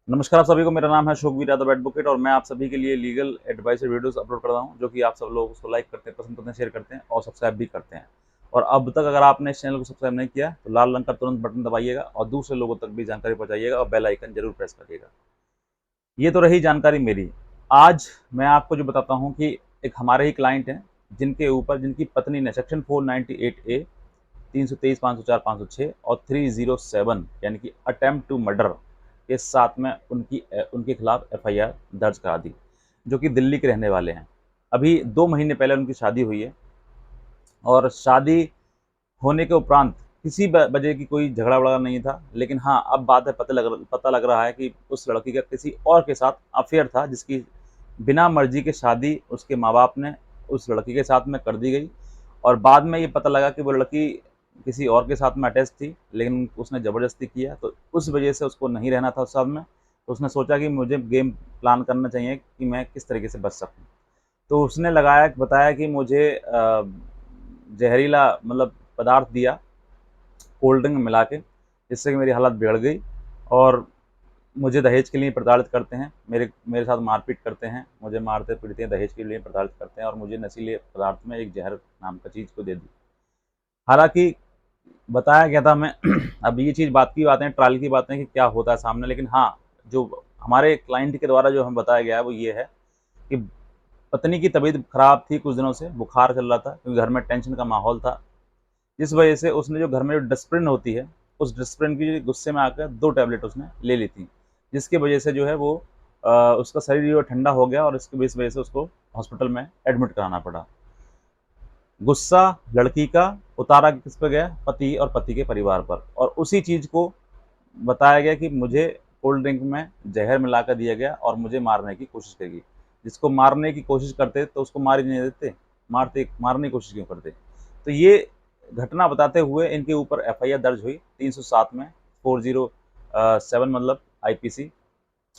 नमस्कार आप सभी को, मेरा नाम है शोकवीर यादव एडवोकेट और मैं आप सभी के लिए लीगल एडवाइस वीडियोस अपलोड कर रहा हूं, जो कि आप सब लोग उसको लाइक करते हैं, पसंद करते हैं, शेयर करते हैं और सब्सक्राइब भी करते हैं। और अब तक अगर आपने इस चैनल को सब्सक्राइब नहीं किया तो लाल रंग का तुरंत बटन दबाइएगा और दूसरे लोगों तक भी जानकारी पहुंचाइएगा और बेल आइकन जरूर प्रेस करिएगा। ये तो रही जानकारी मेरी। आज मैं आपको जो बताता हूँ कि एक हमारे ही क्लाइंट हैं, जिनके ऊपर जिनकी पत्नी ने सेक्शन 498A, 323, 504, 506 और 307 यानी कि अटेम्प्ट टू मर्डर के साथ में उनके खिलाफ एफआईआर दर्ज करा दी, जो कि दिल्ली के रहने वाले हैं। अभी 2 महीने पहले उनकी शादी हुई है और शादी होने के उपरांत किसी वजह की कोई झगड़ा वगड़ा नहीं था, लेकिन हाँ, अब बात है, पता लग रहा है कि उस लड़की का किसी और के साथ अफेयर था, जिसकी बिना मर्जी के शादी उसके माँ बाप ने उस लड़की के साथ में कर दी गई। और बाद में ये पता लगा कि वो लड़की किसी और के साथ में अटैच थी, लेकिन उसने ज़बरदस्ती किया, तो उस वजह से उसको नहीं रहना था उस साथ में। तो उसने सोचा कि मुझे गेम प्लान करना चाहिए कि मैं किस तरीके से बच सकूँ। तो उसने बताया कि मुझे जहरीला मतलब पदार्थ दिया कोल्ड ड्रिंक में मिला के, जिससे कि मेरी हालत बिगड़ गई और मुझे दहेज के लिए प्रताड़ित करते हैं, मेरे मेरे साथ मारपीट करते हैं, मुझे मारते पीटते हैं, दहेज के लिए प्रताड़ित करते हैं और मुझे नशीले पदार्थ में एक जहर नाम का चीज़ को दे दी। हालाँकि बताया गया था हमें अब ये चीज़ बात की बातें, ट्रायल की बातें कि क्या होता है सामने, लेकिन हाँ, जो हमारे क्लाइंट के द्वारा जो हमें बताया गया है वो ये है कि पत्नी की तबीयत खराब थी, कुछ दिनों से बुखार चल रहा था क्योंकि घर में टेंशन का माहौल था। जिस वजह से उसने जो घर में जो डिस्प्रिन होती है, उस डिस्प्रिन की गुस्से में आकर 2 टैबलेट उसने ले ली थी, जिसकी वजह से जो है वो उसका शरीर जो है ठंडा हो गया और इसकी इस वजह से उसको हॉस्पिटल में एडमिट कराना पड़ा। गुस्सा लड़की का उतारा किस पे गया? पति और पति के परिवार पर, और उसी चीज़ को बताया गया कि मुझे कोल्ड ड्रिंक में जहर मिलाकर दिया गया और मुझे मारने की कोशिश करी। जिसको मारने की कोशिश करते तो उसको मार ही नहीं देते, मारने की कोशिश क्यों करते? तो ये घटना बताते हुए इनके ऊपर एफआईआर दर्ज हुई 307 में, 407 मतलब आईपीसी,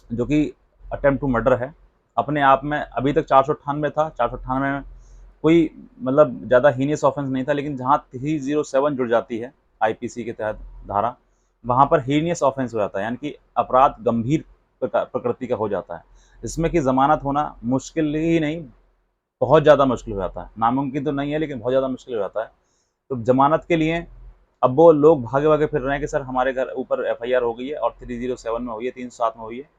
जो कि अटेम्प्ट टू मर्डर है। अपने आप में अभी तक 498 था, 498 में कोई मतलब ज़्यादा हीनियस ऑफेंस नहीं था, लेकिन जहाँ 307 जुड़ जाती है आईपीसी के तहत धारा, वहाँ पर हीनियस ऑफेंस हो जाता है, यानी कि अपराध गंभीर प्रकृति का हो जाता है, जिसमें कि जमानत होना मुश्किल ही नहीं, बहुत ज़्यादा मुश्किल हो जाता है। नामुमकिन तो नहीं है, लेकिन बहुत ज़्यादा मुश्किल हो जाता है। तो जमानत के लिए अब वो लोग भागे-भागे फिर रहे हैं कि सर हमारे घर ऊपर एफआईआर हो गई है और 307 में हुई है, 307 में हुई है।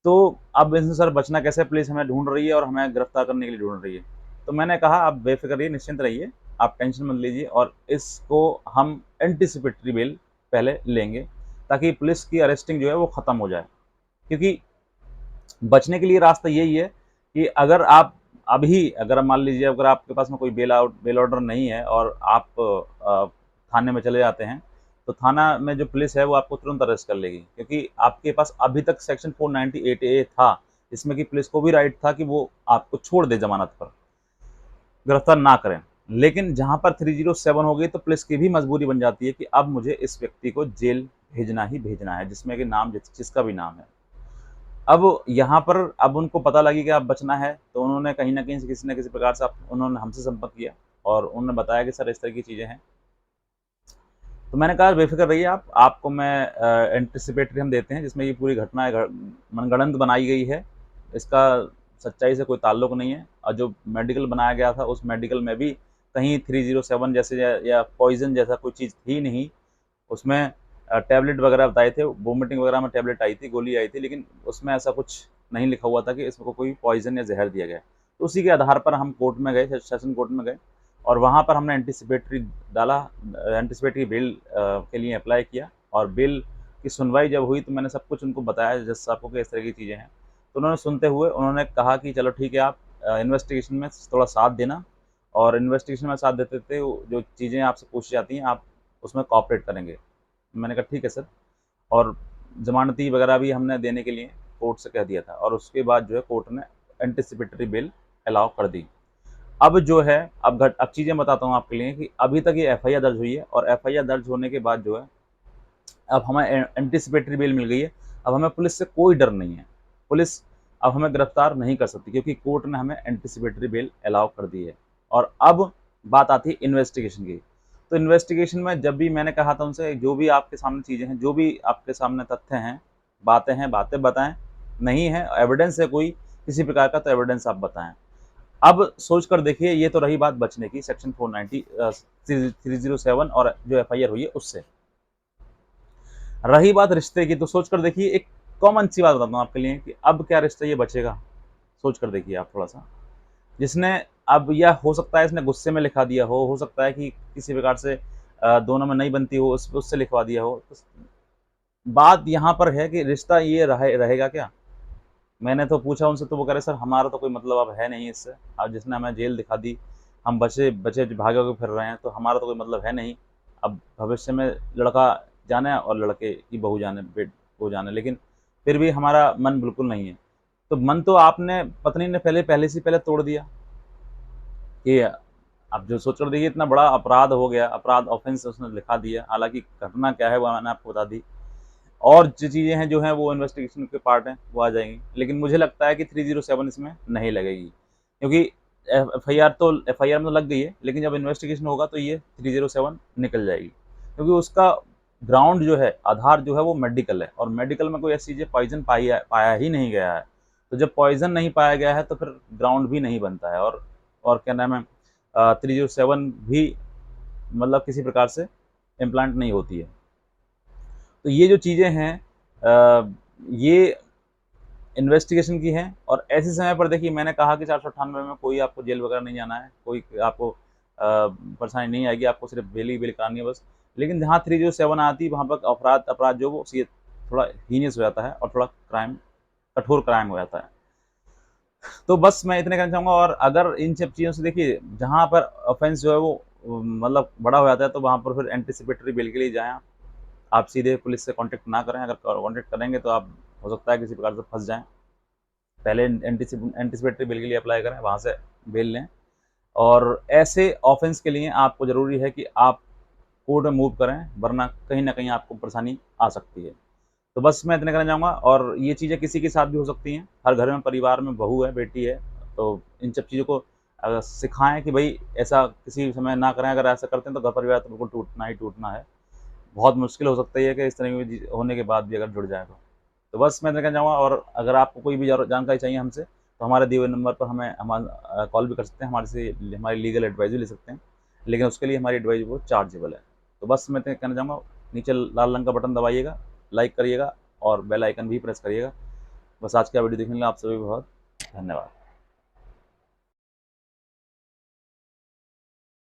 तो अब इनसे सर बचना कैसे? पुलिस हमें ढूँढ रही है और हमें गिरफ्तार करने के लिए ढूँढ रही है। तो मैंने कहा आप बेफ़िक्र रहिए, निश्चिंत रहिए, आप टेंशन मत लीजिए और इसको हम एंटीसिपेटरी बेल पहले लेंगे, ताकि पुलिस की अरेस्टिंग जो है वो ख़त्म हो जाए। क्योंकि बचने के लिए रास्ता यही है कि अगर आप अभी अगर मान लीजिए अगर आपके पास में कोई बेल ऑर्डर नहीं है और आप थाने में चले जाते हैं, तो थाना में जो पुलिस है वो आपको तुरंत अरेस्ट कर लेगी, क्योंकि आपके पास अभी तक सेक्शन 498A था, जिसमें कि पुलिस को भी राइट था कि वो आपको छोड़ दे ज़मानत पर, गिरफ्तार ना करें। लेकिन जहाँ पर 307 हो गई तो पुलिस की भी मजबूरी बन जाती है कि अब मुझे इस व्यक्ति को जेल भेजना ही भेजना है, जिसमें कि नाम जिसका भी नाम है। अब यहाँ पर अब उनको पता लगी कि अब बचना है, तो उन्होंने कहीं न कहीं से किसी न किसी प्रकार से उन्होंने हमसे संपर्क किया और उन्होंने बताया कि सर इस तरह की चीज़ें हैं। तो मैंने कहा बेफ़िक्र रहिए आप, आपको मैं एंटीसिपेटरी हम देते हैं, जिसमें ये पूरी घटना मनगढ़ंत बनाई गई है। इसका सच्चाई से कोई ताल्लुक नहीं है और जो मेडिकल बनाया गया था, उस मेडिकल में भी कहीं 307 जैसे या पॉइज़न जैसा कोई चीज़ थी नहीं। उसमें टैबलेट वगैरह बताए थे, वोमिटिंग वगैरह में टैबलेट आई थी, गोली आई थी, लेकिन उसमें ऐसा कुछ नहीं लिखा हुआ था कि इसको कोई पॉइज़न या ज़हर दिया गया है। तो उसी के आधार पर हम कोर्ट में गए, सेशन कोर्ट में गए और वहाँ पर हमने एंटीसिपेटरी डाला, एंटीसिपेटरी बेल के लिए अप्लाई किया और बेल की सुनवाई जब हुई तो मैंने सब कुछ उनको बताया जज साहब को कि इस तरह की चीज़ें हैं। तो उन्होंने सुनते हुए उन्होंने कहा कि चलो ठीक है, आप इन्वेस्टिगेशन में थोड़ा साथ देना और इन्वेस्टिगेशन में साथ देते-देते जो चीज़ें आपसे पूछी जाती हैं, आप उसमें कोऑपरेट करेंगे। मैंने कहा ठीक है सर, और ज़मानती वगैरह भी हमने देने के लिए कोर्ट से कह दिया था और उसके बाद जो है कोर्ट ने एंटीसिपेटरी बेल अलाउ कर दी। अब जो है अब चीज़ें बताता हूँ आपके लिए कि अभी तक ये एफआईआर दर्ज हुई है और एफआईआर दर्ज होने के बाद जो है अब हमें एंटीसिपेटरी बेल मिल गई है। अब हमें पुलिस से कोई डर नहीं है। पुलिस अब हमें गिरफ्तार नहीं कर सकती, क्योंकि कोर्ट ने हमें एंटीसिपेटरी बेल अलाउ कर दी है। और अब बात आती है इन्वेस्टिगेशन की। तो इन्वेस्टिगेशन में जब भी मैंने कहा था उनसे, जो भी आपके सामने चीज़ें हैं, जो भी आपके सामने तथ्य हैं, बातें हैं, बातें बताएं, नहीं है एविडेंस है कोई किसी प्रकार का तो एविडेंस आप बताएं। अब सोच कर देखिए, ये तो रही बात बचने की सेक्शन 490 307 और जो एफआईआर हुई है उससे। रही बात रिश्ते की, तो सोच कर देखिए, एक कॉमन सी बात बताता हूँ आपके लिए कि अब क्या रिश्ता ये बचेगा, सोच कर देखिए आप थोड़ा सा। जिसने, अब यह हो सकता है इसने गुस्से में लिखा दिया हो सकता है कि किसी प्रकार से दोनों में नहीं बनती हो, उससे लिखवा दिया हो। तो बात यहाँ पर है कि रिश्ता ये रहेगा क्या? मैंने तो पूछा उनसे तो वो कह रहे सर हमारा तो कोई मतलब अब है नहीं इससे, अब जिसने हमें जेल दिखा दी, हम बचे बचे भागे हुए फिर रहे हैं, तो हमारा तो कोई मतलब है नहीं। अब भविष्य में लड़का जाने और लड़के की बहू जाने, वो जाने, लेकिन फिर भी हमारा मन बिल्कुल नहीं है। तो मन तो आपने, पत्नी ने पहले से पहले तोड़ दिया। ये अब जो सोच कर देखिए, इतना बड़ा अपराध हो गया, अपराध ऑफेंस उसने लिखा दिया, हालाँकि घटना क्या है वो मैंने आपको बता दी। और जो चीज़ें हैं जो हैं वो इन्वेस्टिगेशन के पार्ट हैं, वो आ जाएँगी। लेकिन मुझे लगता है कि 307 इसमें नहीं लगेगी, क्योंकि एफआईआर में तो लग गई है, लेकिन जब इन्वेस्टिगेशन होगा तो ये 307 निकल जाएगी। क्योंकि उसका ग्राउंड जो है, आधार जो है वो मेडिकल है, और मेडिकल में कोई ऐसी चीज़ें पॉइज़न पाया ही नहीं गया है। तो जब पॉइज़न नहीं पाया गया है तो फिर ग्राउंड भी नहीं बनता है, और क्या नाम है 307 भी मतलब किसी प्रकार से इम्प्लांट नहीं होती है। तो ये जो चीज़ें हैं ये इन्वेस्टिगेशन की हैं, और ऐसे समय पर देखिए मैंने कहा कि 498 में कोई आपको जेल वगैरह नहीं जाना है, कोई आपको परेशानी नहीं आएगी, आपको सिर्फ बेल करानी है बस। लेकिन जहाँ 307 आती है वहाँ पर अपराध जो वो सी थोड़ा हीनियस हो जाता है, और थोड़ा कठोर क्राइम हो जाता है। तो बस मैं इतने कहना चाहूँगा, और अगर इन सब चीज़ों से देखिए जहाँ पर ऑफेंस जो है वो मतलब बड़ा हो जाता है, तो वहाँ पर फिर एंटीसिपेटरी बेल के लिए जाएँ आप सीधे पुलिस से कॉन्टैक्ट ना करें, अगर कॉन्टैक्ट करेंगे तो आप हो सकता है किसी प्रकार से फँस जाएँ। पहले एंटीसिपेटरी बेल के लिए अप्लाई करें, वहाँ से बेल लें, और ऐसे ऑफेंस के लिए आपको ज़रूरी है कि आप कोर्ट में मूव करें, वरना कहीं न कहीं आपको परेशानी आ सकती है। तो बस मैं इतना कहना चाहूँगा, और ये चीज़ें किसी के साथ भी हो सकती हैं, हर घर में परिवार में बहू है, बेटी है, तो इन सब चीज़ों को सिखाएँ कि भई ऐसा किसी समय ना करें, अगर ऐसा करते हैं तो घर परिवार तो बिल्कुल टूटना ही टूटना है। बहुत मुश्किल हो सकता है कि इस तरह की होने के बाद भी अगर जुड़ जाए तो। तो बस मैं इतना कहना चाहूँगा, और अगर आपको कोई भी जानकारी चाहिए हमसे, तो हमारे दिए हुए नंबर पर कॉल भी कर सकते हैं, हमारी लीगल एडवाइस भी ले सकते हैं, लेकिन उसके लिए हमारी एडवाइस वो चार्जेबल है। तो बस मैं इतना कहना चाहूँगा, नीचे लाल रंग का बटन दबाइएगा, लाइक करिएगा और बेल आइकन भी प्रेस करिएगा। बस आज का वीडियो देखने के लिए आप सभी बहुत धन्यवाद।